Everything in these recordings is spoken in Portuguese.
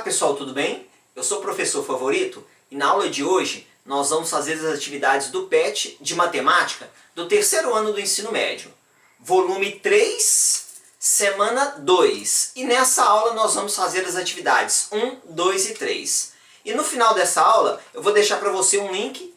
pessoal, tudo bem? Eu sou o professor Favorito e na aula de hoje nós vamos fazer as atividades do PET de Matemática do terceiro ano do ensino médio. Volume 3, semana 2. E nessa aula nós vamos fazer as atividades 1, 2 e 3. E no final dessa aula eu vou deixar para você um link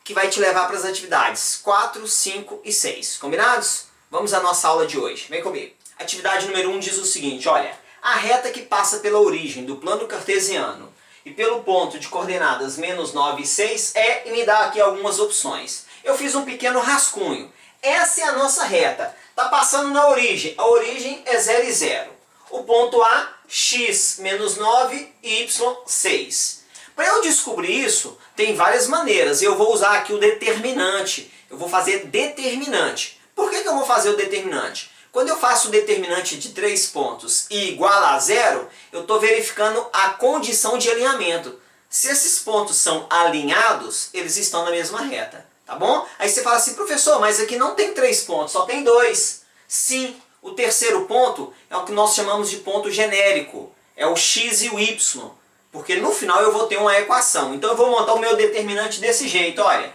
que vai te levar para as atividades 4, 5 e 6. Combinados? Vamos à nossa aula de hoje. Vem comigo. Atividade número 1 diz o seguinte, olha. A reta que passa pela origem do plano cartesiano e pelo ponto de coordenadas menos 9 e 6 e me dá aqui algumas opções. Eu fiz um pequeno rascunho. Essa é a nossa reta. Está passando na origem. A origem é 0 e 0. O ponto A, x menos 9 e y 6. Para eu descobrir isso, tem várias maneiras. Eu vou usar aqui o determinante. Eu vou fazer determinante. Por que eu vou fazer o determinante? Quando eu faço o determinante de 3 pontos e igual a 0, eu estou verificando a condição de alinhamento. Se esses pontos são alinhados, eles estão na mesma reta. Tá bom? Aí você fala assim, professor, mas aqui não tem 3 pontos, só tem 2. Sim, o terceiro ponto é o que nós chamamos de ponto genérico. É o x e o y. Porque no final eu vou ter uma equação. Então eu vou montar o meu determinante desse jeito, olha.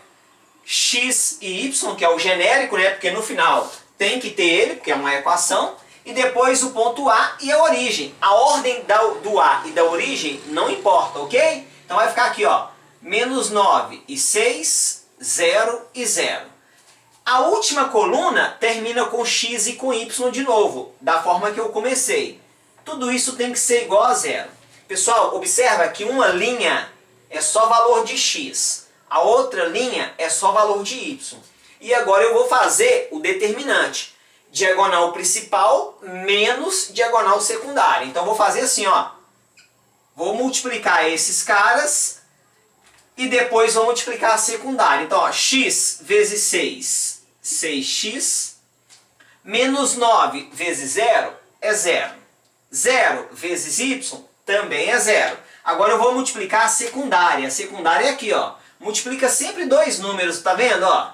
X e y, que é o genérico, né? Porque no final tem que ter ele, porque é uma equação. E depois o ponto A e a origem. A ordem do A e da origem não importa, ok? Então vai ficar aqui, ó. Menos 9 e 6, 0 e 0. A última coluna termina com x e com y de novo, da forma que eu comecei. Tudo isso tem que ser igual a 0. Pessoal, observa que uma linha é só valor de x. A outra linha é só valor de y. E agora eu vou fazer o determinante. Diagonal principal menos diagonal secundária. Então eu vou fazer assim, ó. Vou multiplicar esses caras e depois vou multiplicar a secundária. Então, ó, x vezes 6, 6x. Menos 9 vezes 0 é 0. 0 vezes y também é 0. Agora eu vou multiplicar a secundária. A secundária é aqui, ó. Multiplica sempre dois números, tá vendo, ó?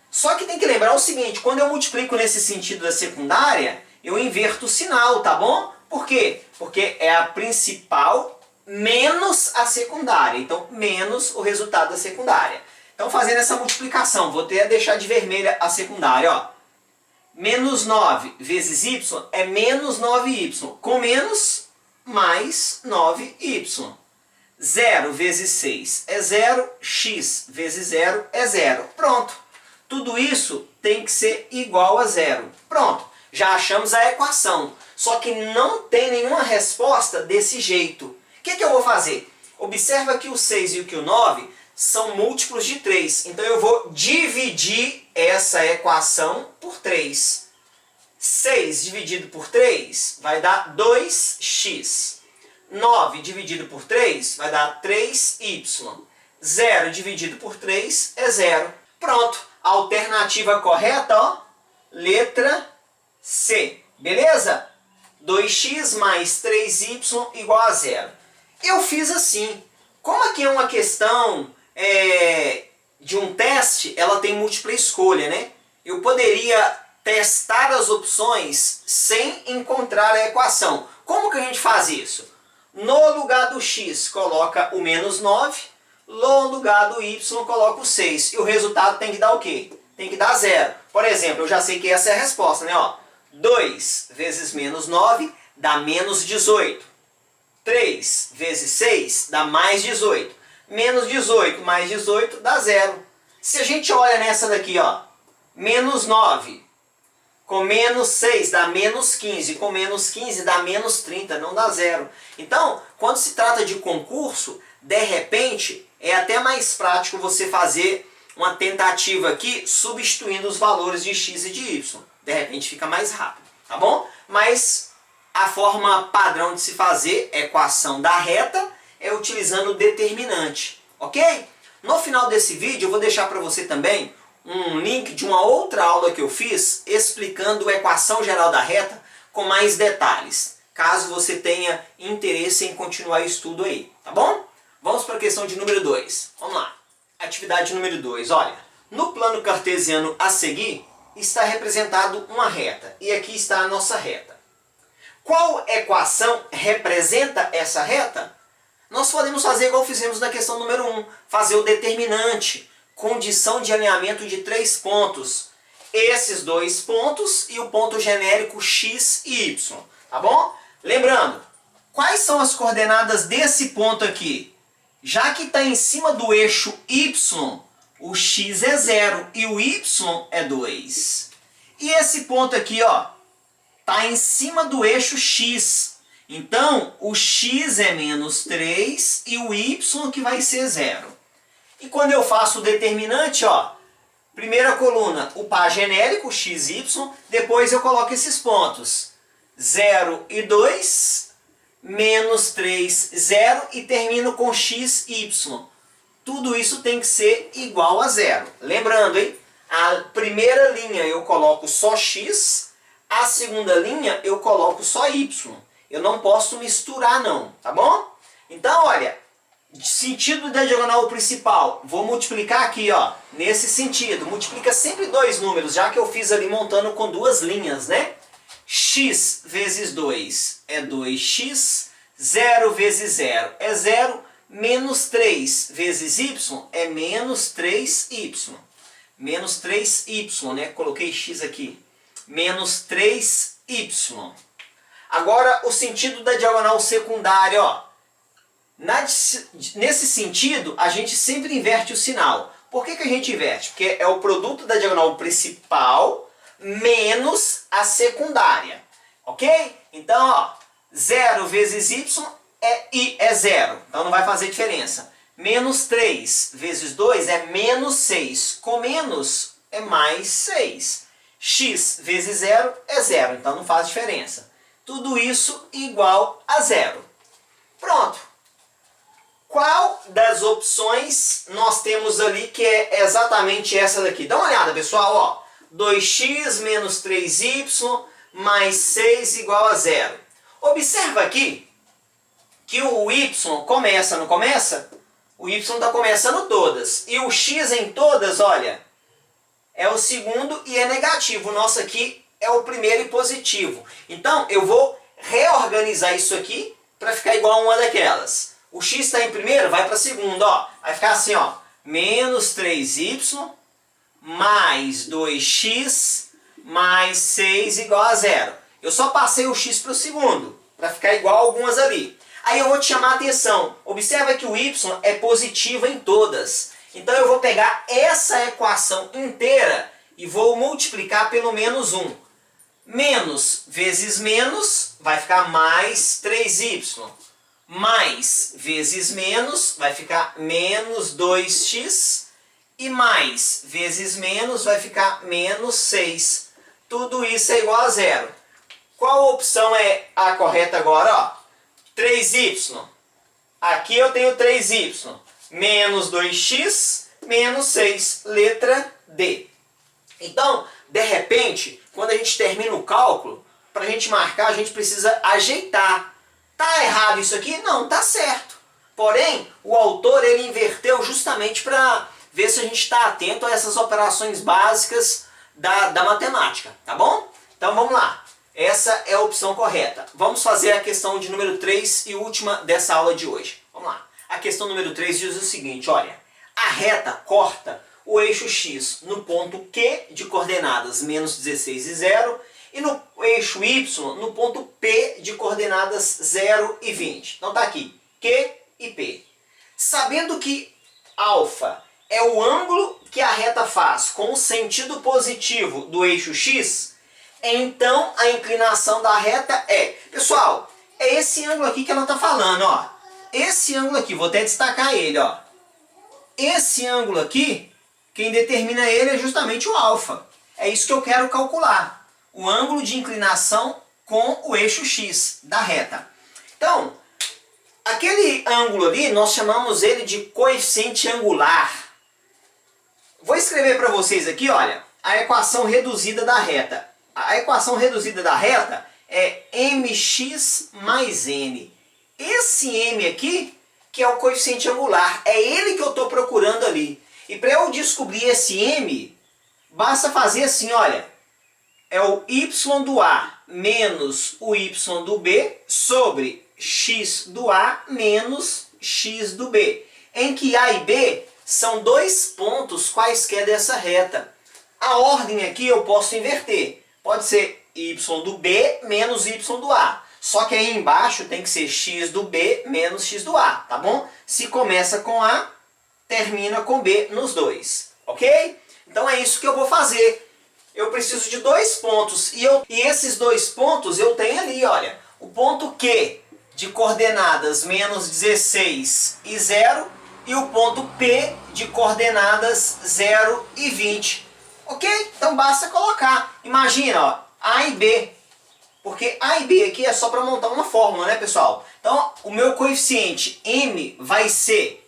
Só que tem que lembrar o seguinte, quando eu multiplico nesse sentido da secundária, eu inverto o sinal, tá bom? Por quê? Porque é a principal menos a secundária. Então, menos o resultado da secundária. Então, fazendo essa multiplicação, vou até deixar de vermelha a secundária, ó. Menos 9 vezes y é menos 9y. Com menos, mais 9y. 0 vezes 6 é 0, x vezes 0 é 0. Pronto. Tudo isso tem que ser igual a 0. Pronto. Já achamos a equação. Só que não tem nenhuma resposta desse jeito. O que eu vou fazer? Observa que o 6 e que o 9 são múltiplos de 3. Então eu vou dividir essa equação por 3. 6 dividido por 3 vai dar 2x. 9 dividido por 3 vai dar 3y. 0 dividido por 3 é 0. Pronto. A alternativa correta, ó, letra C. Beleza? 2x mais 3y igual a 0. Eu fiz assim. Como aqui é uma questão de um teste, ela tem múltipla escolha, né? Eu poderia testar as opções sem encontrar a equação. Como que a gente faz isso? No lugar do x, coloca o menos 9. No lugar do y, coloca o 6. E o resultado tem que dar o quê? Tem que dar 0. Por exemplo, eu já sei que essa é a resposta, né? Ó, 2 vezes menos 9 dá menos 18. 3 vezes 6 dá mais 18. Menos 18 mais 18 dá 0. Se a gente olha nessa daqui, ó, menos 9 com menos 6 dá menos 15. Com menos 15 dá menos 30, não dá 0. Então, quando se trata de concurso, de repente, é até mais prático você fazer uma tentativa aqui substituindo os valores de x e de y. De repente fica mais rápido, tá bom? Mas a forma padrão de se fazer equação da reta é utilizando o determinante, ok? No final desse vídeo eu vou deixar para você também um link de uma outra aula que eu fiz explicando a equação geral da reta com mais detalhes, caso você tenha interesse em continuar o estudo aí, tá bom? Vamos para a questão de número 2. Vamos lá. Atividade número 2. Olha, no plano cartesiano a seguir está representado uma reta. E aqui está a nossa reta. Qual equação representa essa reta? Nós podemos fazer igual fizemos na questão número 1, fazer o determinante, condição de alinhamento de 3 pontos. Esses 2 pontos e o ponto genérico x e y, tá bom? Lembrando, quais são as coordenadas desse ponto aqui? Já que está em cima do eixo y, o x é 0 e o y é 2. E esse ponto aqui, ó, está em cima do eixo x. Então, o x é menos 3 e o y que vai ser 0. E quando eu faço o determinante, ó, primeira coluna, o par genérico, x, y, depois eu coloco esses pontos. 0 e 2, menos 3, 0 e termino com x, y. Tudo isso tem que ser igual a 0. Lembrando, hein? A primeira linha eu coloco só x, a segunda linha eu coloco só y. Eu não posso misturar não, tá bom? Então, olha, sentido da diagonal principal, vou multiplicar aqui, ó, nesse sentido. Multiplica sempre 2 números, já que eu fiz ali montando com 2 linhas, né? X vezes 2 é 2x, 0 vezes 0 é 0, menos 3 vezes y é menos 3y. Menos 3y, né? Coloquei x aqui. Menos 3y. Agora, o sentido da diagonal secundária, ó. Nesse sentido, a gente sempre inverte o sinal. Por que a gente inverte? Porque é o produto da diagonal principal menos a secundária. Ok? Então, ó, 0 vezes y é 0. Então não vai fazer diferença. Menos 3 vezes 2 é menos 6. Com menos é mais 6. X vezes 0 é 0. Então não faz diferença. Tudo isso igual a 0. Pronto. Qual das opções nós temos ali que é exatamente essa daqui? Dá uma olhada, pessoal. Ó, 2x menos 3y mais 6 igual a 0. Observa aqui que o y começa, não começa? O y está começando todas. E o x em todas, olha, é o segundo e é negativo. O nosso aqui é o primeiro e positivo. Então, eu vou reorganizar isso aqui para ficar igual a uma daquelas. O x está em primeiro, vai para a segunda, ó. Vai ficar assim, ó. Menos 3y mais 2x mais 6 igual a 0. Eu só passei o x para o segundo, para ficar igual a algumas ali. Aí eu vou te chamar a atenção. Observa que o y é positivo em todas. Então eu vou pegar essa equação inteira e vou multiplicar pelo menos 1. Menos vezes menos vai ficar mais 3y. Mais vezes menos vai ficar menos 2x. E mais vezes menos vai ficar menos 6. Tudo isso é igual a 0. Qual opção é a correta agora? Ó, 3y. Aqui eu tenho 3y. Menos 2x, menos 6. Letra D. Então, de repente, quando a gente termina o cálculo, para a gente marcar, a gente precisa ajeitar. Tá errado isso aqui? Não, tá certo. Porém, o autor ele inverteu justamente para ver se a gente está atento a essas operações básicas da matemática, tá bom? Então vamos lá. Essa é a opção correta. Vamos fazer a questão de número 3 e última dessa aula de hoje. Vamos lá. A questão número 3 diz o seguinte, olha. A reta corta o eixo x no ponto Q de coordenadas menos 16 e 0 e no eixo y no ponto P de coordenadas 0 e 20. Então tá aqui, Q e P. Sabendo que alfa é o ângulo que a reta faz com o sentido positivo do eixo x, então a inclinação da reta é... Pessoal, é esse ângulo aqui que ela está falando, ó. Esse ângulo aqui, vou até destacar ele, ó. Esse ângulo aqui, quem determina ele é justamente o alfa. É isso que eu quero calcular. O ângulo de inclinação com o eixo x da reta. Então, aquele ângulo ali, nós chamamos ele de coeficiente angular. Vou escrever para vocês aqui, olha, a equação reduzida da reta. A equação reduzida da reta é mx mais n. Esse m aqui, que é o coeficiente angular, é ele que eu estou procurando ali. E para eu descobrir esse m, basta fazer assim, olha, é o y do A menos o y do B sobre x do A menos x do b, em que A e B são dois pontos quaisquer dessa reta. A ordem aqui eu posso inverter. Pode ser y do B menos y do A. Só que aí embaixo tem que ser x do B menos x do A, tá bom? Se começa com A, termina com B nos dois, ok? Então é isso que eu vou fazer. Eu preciso de dois pontos e esses dois pontos eu tenho ali, olha. O ponto Q de coordenadas menos 16 e 0 e o ponto P de coordenadas 0 e 20. Ok? Então basta colocar. Imagina, ó, A e B. Porque A e B aqui é só para montar uma fórmula, né, pessoal? Então o meu coeficiente M vai ser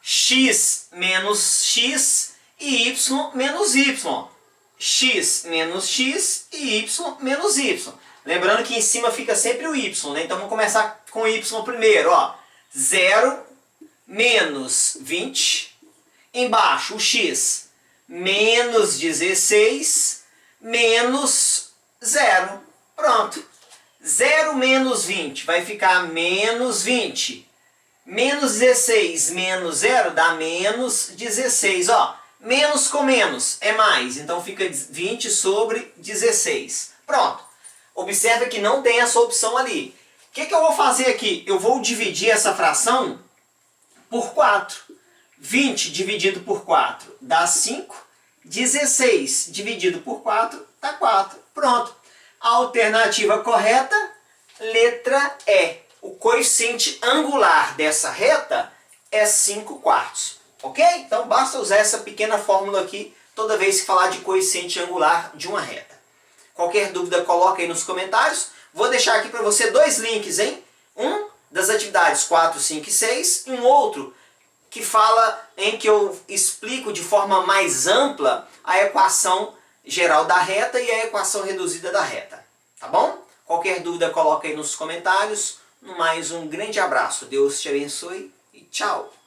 x menos x e y menos y. X menos x e y menos y. Lembrando que em cima fica sempre o y, né? Então vamos começar com o y primeiro, ó. 0 menos 20. Embaixo o x menos 16 menos 0. Pronto. 0 menos 20 vai ficar menos 20. Menos 16 menos 0 dá menos 16, ó. Menos com menos é mais, então fica 20 sobre 16. Pronto. Observa que não tem essa opção ali. O que eu vou fazer aqui? Eu vou dividir essa fração por 4. 20 dividido por 4 dá 5. 16 dividido por 4 dá 4. Pronto. A alternativa correta, letra E. O coeficiente angular dessa reta é 5/4. Ok? Então basta usar essa pequena fórmula aqui toda vez que falar de coeficiente angular de uma reta. Qualquer dúvida coloca aí nos comentários. Vou deixar aqui para você dois links, hein? Um das atividades 4, 5 e 6 e um outro que fala em que eu explico de forma mais ampla a equação geral da reta e a equação reduzida da reta. Tá bom? Qualquer dúvida coloca aí nos comentários. Mais um grande abraço. Deus te abençoe e tchau!